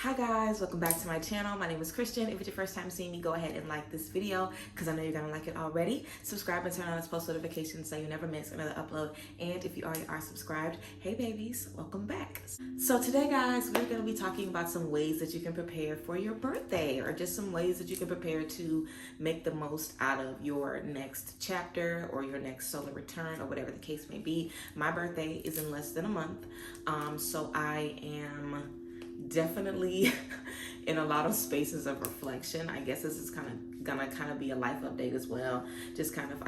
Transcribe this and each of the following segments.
Hi guys, welcome back to my channel. My name is Christian. If it's your first time seeing me, go ahead and like this video because I know you're gonna like it already. Subscribe and turn on post notifications so you never miss another upload. And if you already are subscribed, hey babies, welcome back. So today guys, we're gonna be talking about some ways that you can prepare for your birthday, or just some ways that you can prepare to make the most out of your next chapter or your next solar return, or whatever the case may be. My birthday is in less than a month, so I am definitely in a lot of spaces of reflection. I guess this is gonna be a life update as well. I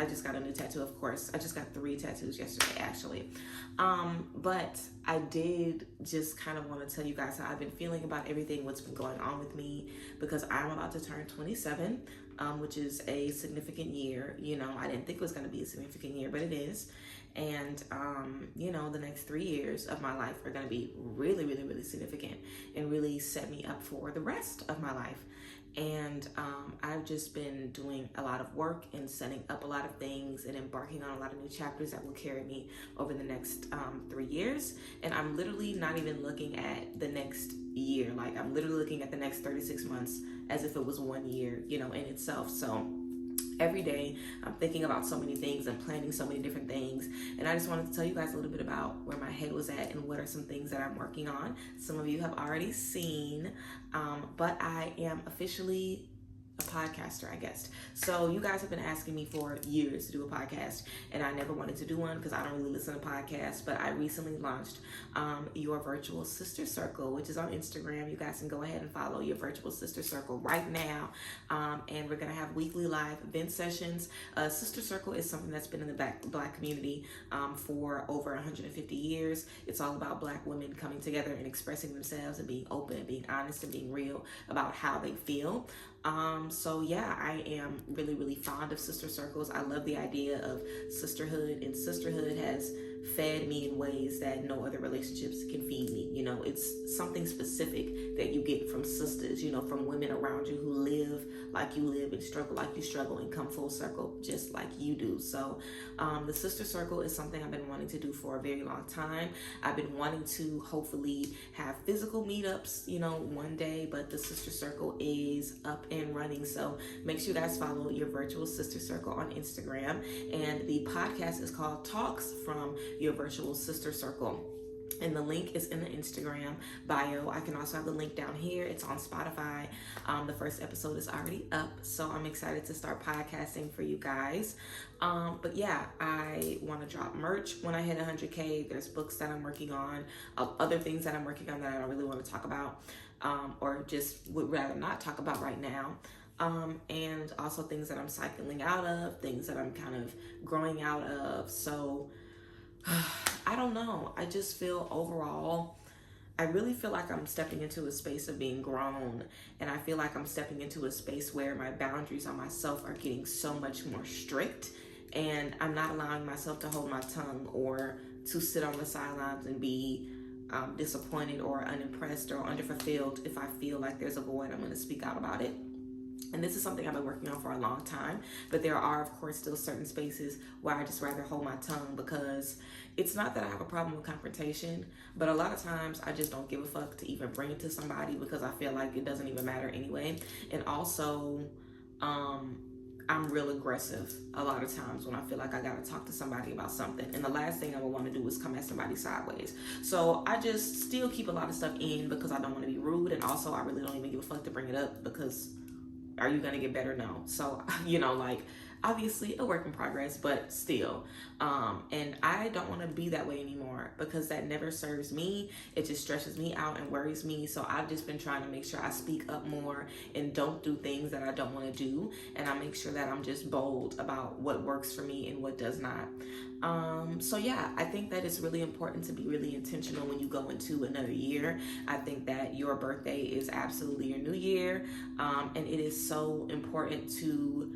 just got a new tattoo, of course. I just got 3 tattoos yesterday, actually. But I did just kind of want to tell you guys how I've been feeling about everything, what's been going on with me, because I'm about to turn 27, which is a significant year. You know, I didn't think it was going to be a significant year, but it is. And, you know, the next 3 years of my life are going to be really, really, really significant and really set me up for the rest of my life. And I've just been doing a lot of work and setting up a lot of things and embarking on a lot of new chapters that will carry me over the next 3 years. And I'm literally not even looking at the next year. Like, I'm literally looking at the next 36 months as if it was 1 year, you know, in itself. So every day I'm thinking about so many things and planning so many different things, and I just wanted to tell you guys a little bit about where my head was at and what are some things that I'm working on. Some of you have already seen, but I am officially a podcaster, I guess. So you guys have been asking me for years to do a podcast, and I never wanted to do one because I don't really listen to podcasts. But I recently launched Your Virtual Sister Circle, which is on Instagram. You guys can go ahead and follow Your Virtual Sister Circle right now, and we're gonna have weekly live event sessions. Sister Circle is something that's been in the Black community for over 150 years. It's all about Black women coming together and expressing themselves and being open and being honest and being real about how they feel. So yeah, I am really, really fond of sister circles. I love the idea of sisterhood, and sisterhood has fed me in ways that no other relationships can feed me. You know, it's something specific that you get from sisters, you know, from women around you who live like you live and struggle like you struggle and come full circle just like you do. So the sister circle is something I've been wanting to do for a very long time. I've been wanting to hopefully have physical meetups, you know, one day, but the sister circle is up and running. So make sure you guys follow Your Virtual Sister Circle on Instagram. And the podcast is called Talks from Your Virtual Sister Circle, and the link is in the Instagram bio. I can also have the link down here. It's on Spotify. The first episode is already up, so I'm excited to start podcasting for you guys. But yeah, I want to drop merch when I hit 100K. There's books that I'm working on, other things that I'm working on that I don't really want to talk about, or just would rather not talk about right now. And also things that I'm cycling out of, things that I'm kind of growing out of. So I don't know. I just feel overall, I really feel like I'm stepping into a space of being grown, and I feel like I'm stepping into a space where my boundaries on myself are getting so much more strict, and I'm not allowing myself to hold my tongue or to sit on the sidelines and be disappointed or unimpressed or underfulfilled. If I feel like there's a void, I'm going to speak out about it. And this is something I've been working on for a long time, but there are, of course, still certain spaces where I just rather hold my tongue, because it's not that I have a problem with confrontation, but a lot of times I just don't give a fuck to even bring it to somebody because I feel like it doesn't even matter anyway. And also, I'm real aggressive a lot of times when I feel like I gotta talk to somebody about something, and the last thing I would want to do is come at somebody sideways. So I just still keep a lot of stuff in because I don't want to be rude, and also I really don't even give a fuck to bring it up because are you gonna get better? No. So, you know, like, obviously a work in progress, but still. And I don't want to be that way anymore because that never serves me. It just stresses me out and worries me. So I've just been trying to make sure I speak up more and don't do things that I don't want to do. And I make sure that I'm just bold about what works for me and what does not. So yeah, I think that it's really important to be really intentional when you go into another year. I think that your birthday is absolutely your new year. And it is so important to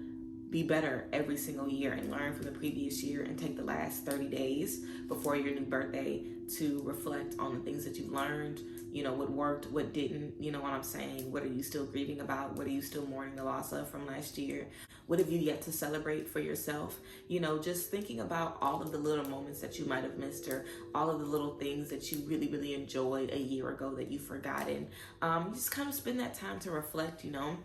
be better every single year and learn from the previous year, and take the last 30 days before your new birthday to reflect on the things that you've learned, you know, what worked, what didn't, you know what I'm saying? What are you still grieving about? What are you still mourning the loss of from last year? What have you yet to celebrate for yourself? You know, just thinking about all of the little moments that you might have missed, or all of the little things that you really, really enjoyed a year ago that you've forgotten. Just kind of spend that time to reflect, you know.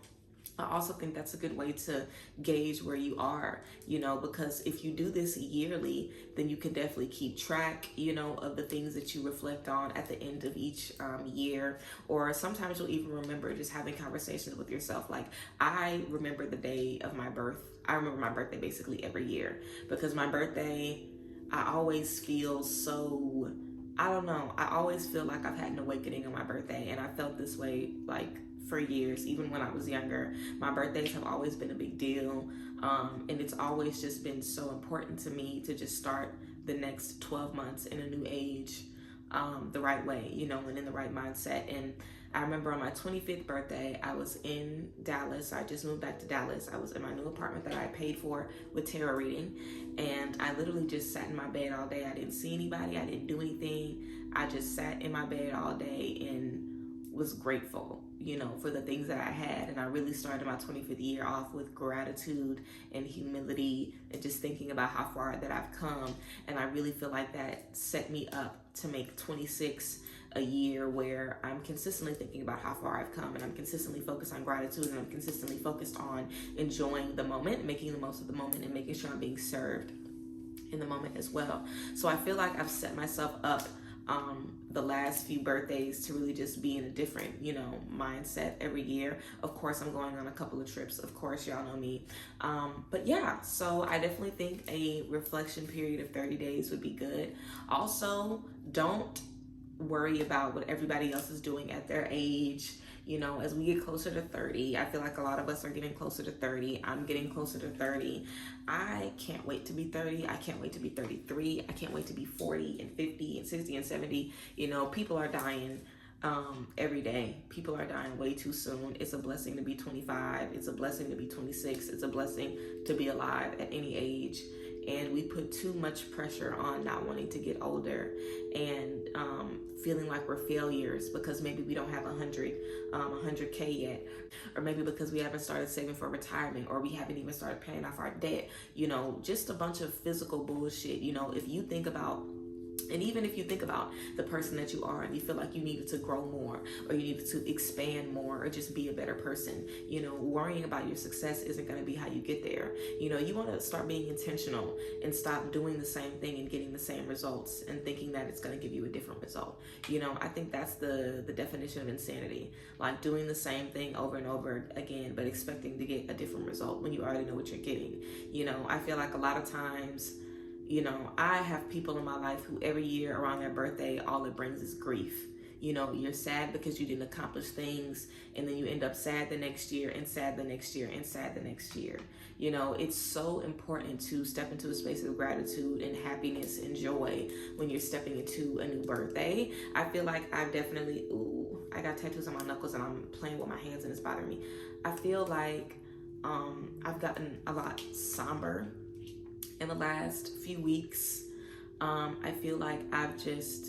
I also think that's a good way to gauge where you are, you know, because if you do this yearly, then you can definitely keep track, you know, of the things that you reflect on at the end of each year. Or sometimes you'll even remember just having conversations with yourself. Like, I remember the day of my birth. I remember my birthday basically every year, because my birthday, I always feel so, I don't know, I always feel like I've had an awakening on my birthday, and I felt this way like for years, even when I was younger. My birthdays have always been a big deal, and it's always just been so important to me to just start the next 12 months in a new age the right way, you know, and in the right mindset. And I remember on my 25th birthday, I was in Dallas. I just moved back to Dallas. I was in my new apartment that I paid for with tarot reading, and I literally just sat in my bed all day. I didn't see anybody. I didn't do anything. I just sat in my bed all day and was grateful, you know, for the things that I had. And I really started my 25th year off with gratitude and humility, and just thinking about how far that I've come. And I really feel like that set me up to make 26 a year where I'm consistently thinking about how far I've come, and I'm consistently focused on gratitude, and I'm consistently focused on enjoying the moment, making the most of the moment, and making sure I'm being served in the moment as well. So I feel like I've set myself up the last few birthdays to really just be in a different, you know, mindset every year. Of course, I'm going on a couple of trips. Of course, y'all know me. But yeah, so I definitely think a reflection period of 30 days would be good. Also, don't worry about what everybody else is doing at their age. You know, as we get closer to 30, I feel like a lot of us are getting closer to 30. I'm getting closer to 30. I can't wait to be 30. I can't wait to be 33. I can't wait to be 40 and 50 and 60 and 70. You know, people are dying every day. People are dying way too soon. It's a blessing to be 25. It's a blessing to be 26. It's a blessing to be alive at any age. And we put too much pressure on not wanting to get older, and feeling like we're failures because maybe we don't have 100K yet, or maybe because we haven't started saving for retirement, or we haven't even started paying off our debt. You know, just a bunch of physical bullshit. You know, if you think about, and even if you think about the person that you are and you feel like you needed to grow more, or you needed to expand more, or just be a better person, you know, worrying about your success isn't going to be how you get there. You know, you want to start being intentional and stop doing the same thing and getting the same results and thinking that it's going to give you a different result. You know, I think that's the definition of insanity. Like doing the same thing over and over again, but expecting to get a different result when you already know what you're getting. You know, I feel like a lot of times, you know, I have people in my life who every year around their birthday, all it brings is grief. You know, you're sad because you didn't accomplish things, and then you end up sad the next year, and sad the next year, and sad the next year. You know, it's so important to step into a space of gratitude and happiness and joy when you're stepping into a new birthday. I feel like I've definitely, I got tattoos on my knuckles and I'm playing with my hands and it's bothering me. I feel like I've gotten a lot somber in the last few weeks. I feel like I've just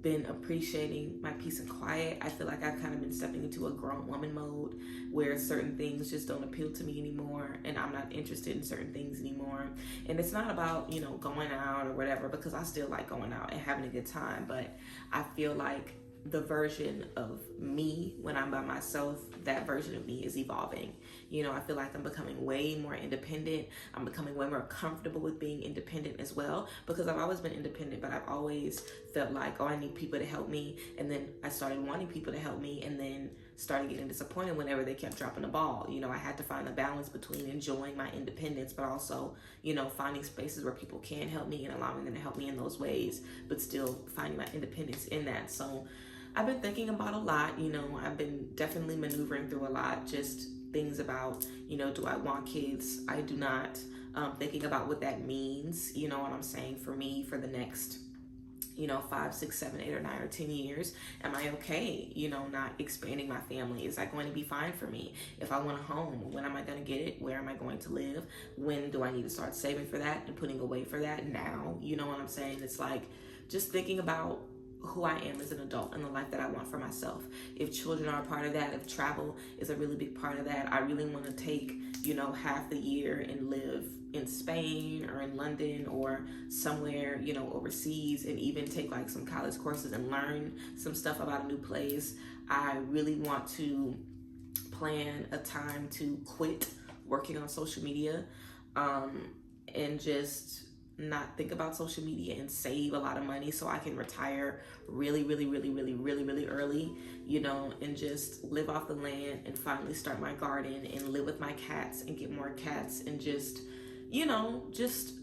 been appreciating my peace and quiet. I feel like I've kind of been stepping into a grown woman mode where certain things just don't appeal to me anymore, and I'm not interested in certain things anymore. And it's not about, you know, going out or whatever, because I still like going out and having a good time, but I feel like the version of me when I'm by myself, that version of me is evolving. You know, I feel like I'm becoming way more independent. I'm becoming way more comfortable with being independent as well, because I've always been independent, but I've always felt like, oh, I need people to help me. And then I started wanting people to help me, and then started getting disappointed whenever they kept dropping the ball. You know, I had to find a balance between enjoying my independence, but also, you know, finding spaces where people can help me and allowing them to help me in those ways, but still finding my independence in that. So I've been thinking about a lot, you know, I've been definitely maneuvering through a lot, just things about, you know, do I want kids? I do not. Thinking about what that means, you know what I'm saying, for me, for the next 5, 6, 7, 8, or 9, or 10 years? Am I okay, not expanding my family? Is that going to be fine for me? If I want a home, when am I going to get it? Where am I going to live? When do I need to start saving for that and putting away for that now? You know what I'm saying? It's like just thinking about who I am as an adult and the life that I want for myself. If children are a part of that, if travel is a really big part of that, I really want to take, half the year and live in Spain or in London or somewhere, overseas, and even take like some college courses and learn some stuff about a new place. I really want to plan a time to quit working on social media, and just not think about social media and save a lot of money so I can retire really, really, really, really, really, really early, and just live off the land and finally start my garden and live with my cats and get more cats, and just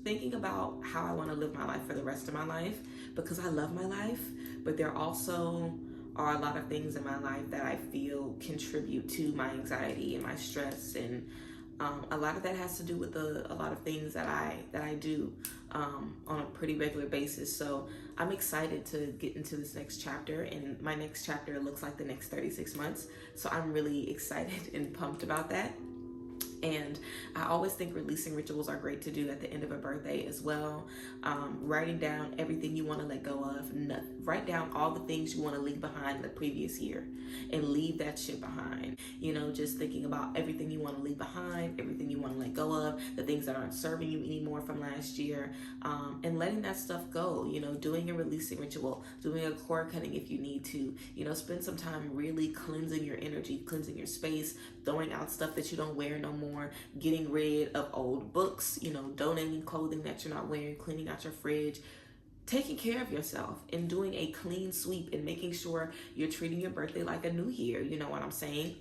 thinking about how I want to live my life for the rest of my life, because I love my life, but there also are a lot of things in my life that I feel contribute to my anxiety and my stress, and a lot of that has to do with a lot of things that I do on a pretty regular basis. So I'm excited to get into this next chapter, and my next chapter looks like the next 36 months. So I'm really excited and pumped about that. And I always think releasing rituals are great to do at the end of a birthday as well. Writing down everything you want to let go of. Write down all the things you want to leave behind in the previous year and leave that shit behind. Just thinking about everything you want to leave behind, everything you want to let go of, the things that aren't serving you anymore from last year, and letting that stuff go. Doing a releasing ritual, doing a cord cutting if you need to. Spend some time really cleansing your energy, cleansing your space, throwing out stuff that you don't wear no more, getting rid of old books, donating clothing that you're not wearing, cleaning out your fridge, taking care of yourself and doing a clean sweep and making sure you're treating your birthday like a new year. You know what I'm saying?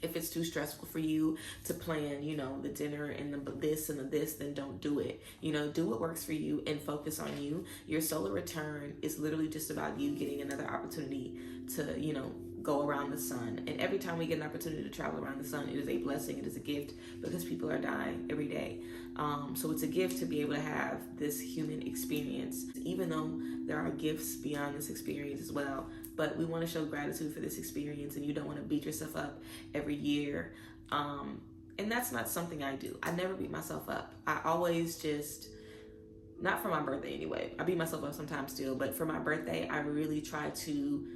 If it's too stressful for you to plan, the dinner and the this and the this, then don't do it. Do what works for you and focus on you. Your solar return is literally just about you getting another opportunity to, go around the sun. And every time we get an opportunity to travel around the sun, it is a blessing. It is a gift, because people are dying every day. So it's a gift to be able to have this human experience, even though there are gifts beyond this experience as well. But we want to show gratitude for this experience, and you don't want to beat yourself up every year. And that's not something I do. I never beat myself up. I always not for my birthday anyway. I beat myself up sometimes still, but for my birthday, I really try to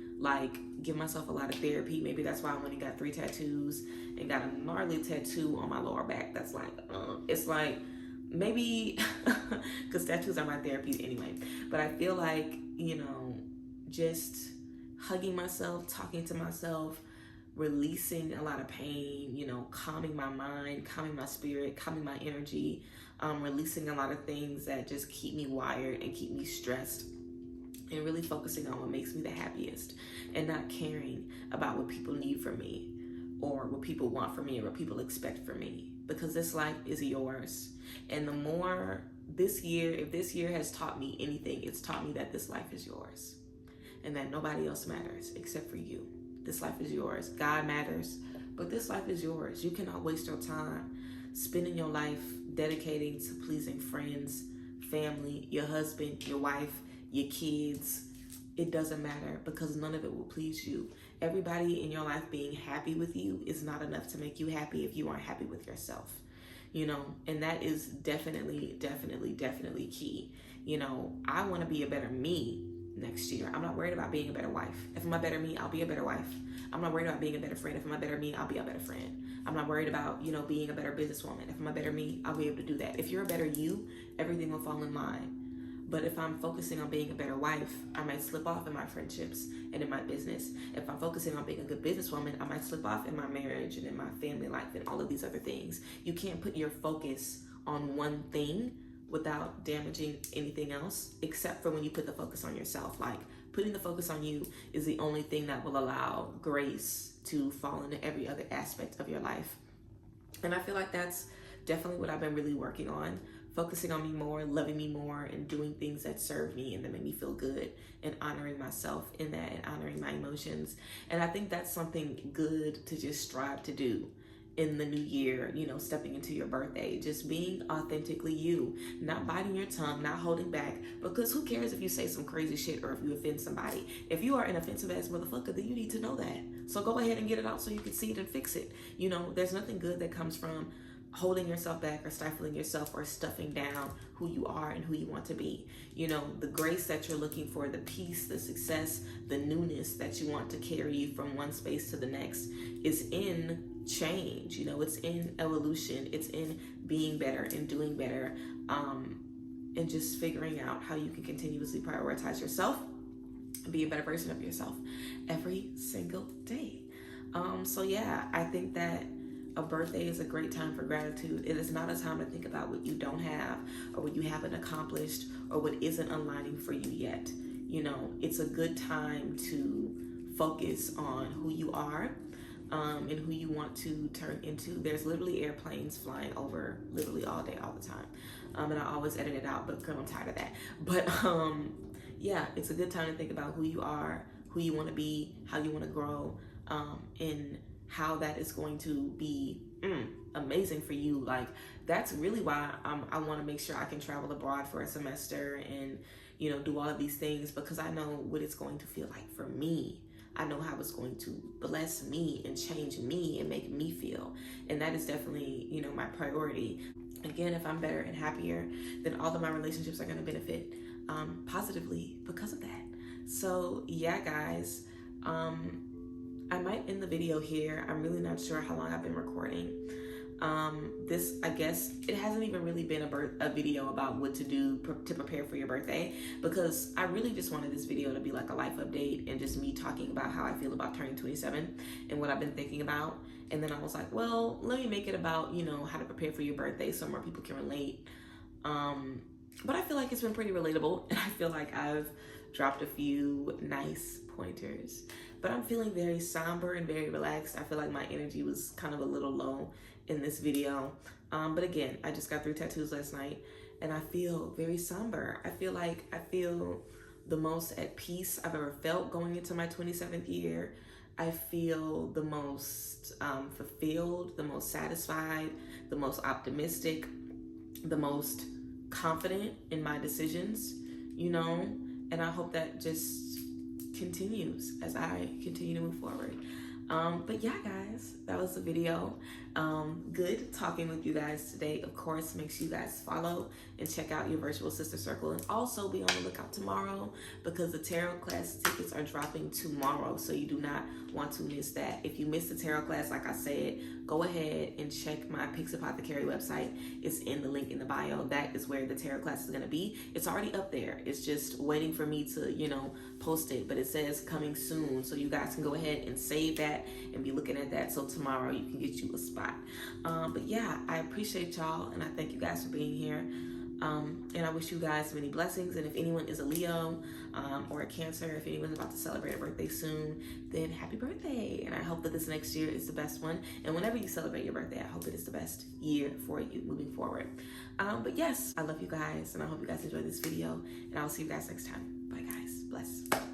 give myself a lot of therapy. Maybe that's why I went and got 3 tattoos and got a gnarly tattoo on my lower back. That's it's like maybe because tattoos are my therapy anyway. But I feel like, just hugging myself, talking to myself, releasing a lot of pain, calming my mind, calming my spirit, calming my energy, releasing a lot of things that just keep me wired and keep me stressed, and really focusing on what makes me the happiest, and not caring about what people need from me or what people want from me or what people expect from me, because this life is yours. And the more if this year has taught me anything, it's taught me that this life is yours and that nobody else matters except for you. This life is yours. God matters, but this life is yours. You cannot waste your time spending your life dedicating to pleasing friends, family, your husband, your wife, your kids. It doesn't matter, because none of it will please you. Everybody in your life being happy with you is not enough to make you happy if you aren't happy with yourself, and that is definitely, definitely, definitely key. I want to be a better me next year. I'm not worried about being a better wife. If I'm a better me, I'll be a better wife. I'm not worried about being a better friend. If I'm a better me, I'll be a better friend. I'm not worried about, being a better businesswoman. If I'm a better me, I'll be able to do that. If you're a better you, everything will fall in line. But if I'm focusing on being a better wife, I might slip off in my friendships and in my business. If I'm focusing on being a good businesswoman, I might slip off in my marriage and in my family life and all of these other things. You can't put your focus on one thing without damaging anything else, except for when you put the focus on yourself. Putting the focus on you is the only thing that will allow grace to fall into every other aspect of your life. And I feel like that's definitely what I've been really working on. Focusing on me more, loving me more, and doing things that serve me and that make me feel good, and honoring myself in that, and honoring my emotions. And I think that's something good to just strive to do, in the new year, you know, stepping into your birthday, just being authentically you, not biting your tongue, not holding back, because who cares if you say some crazy shit or if you offend somebody? If you are an offensive ass motherfucker, then you need to know that. So go ahead and get it out so you can see it and fix it. You know, there's nothing good that comes from holding yourself back or stifling yourself or stuffing down who you are and who you want to be. You know, the grace that you're looking for, the peace, the success, the newness that you want to carry you from one space to the next is in change. You know, it's in evolution, it's in being better and doing better, and just figuring out how you can continuously prioritize yourself and be a better version of yourself every single day. So yeah, I think that a birthday is a great time for gratitude. It is not a time to think about what you don't have or what you haven't accomplished or what isn't aligning for you yet. You know, it's a good time to focus on who you are, and who you want to turn into. There's literally airplanes flying over literally all day, all the time. And I always edit it out, but girl, I'm tired of that. But yeah, it's a good time to think about who you are, who you want to be, how you want to grow, and how that is going to be amazing for you. Like, that's really why I want to make sure I can travel abroad for a semester and, you know, do all of these things, because I know what it's going to feel like for me. I know how it's going to bless me and change me and make me feel. And that is definitely, you know, my priority. Again, if I'm better and happier, then all of my relationships are going to benefit positively because of that. So yeah, guys, I might end the video here. I'm really not sure how long I've been recording. This, I guess, it hasn't even really been a video about what to do to prepare for your birthday, because I really just wanted this video to be like a life update and just me talking about how I feel about turning 27 and what I've been thinking about. And then I was like, well, let me make it about, you know, how to prepare for your birthday so more people can relate. But I feel like it's been pretty relatable, and I feel like I've dropped a few nice pointers. But I'm feeling very somber and very relaxed. I feel like my energy was kind of a little low in this video. But again, I just got 3 tattoos last night and I feel very somber. I feel like I feel the most at peace I've ever felt going into my 27th year. I feel the most fulfilled, the most satisfied, the most optimistic, the most confident in my decisions, you know, and I hope that just continues as I continue to move forward. But yeah, guys, that was the video. Good talking with you guys today. Of course, make sure you guys follow and check out your virtual sister circle, and also be on the lookout tomorrow because the tarot class tickets are dropping tomorrow, so you do not want to miss that. If you missed the tarot class, like I said, go ahead and check my Pixie Apothecary website. It's in the link in the bio. That is where the tarot class is going to be. It's already up there. It's just waiting for me to, you know, post it, but it says coming soon, so you guys can go ahead and save that and be looking at that, so tomorrow you can get you a spot. But yeah, I appreciate y'all, and I thank you guys for being here. And I wish you guys many blessings. And if anyone is a Leo or a Cancer, if anyone's about to celebrate a birthday soon, then happy birthday. And I hope that this next year is the best one. And whenever you celebrate your birthday, I hope it is the best year for you moving forward. But yes, I love you guys, and I hope you guys enjoyed this video, and I'll see you guys next time. Bye guys. Bless.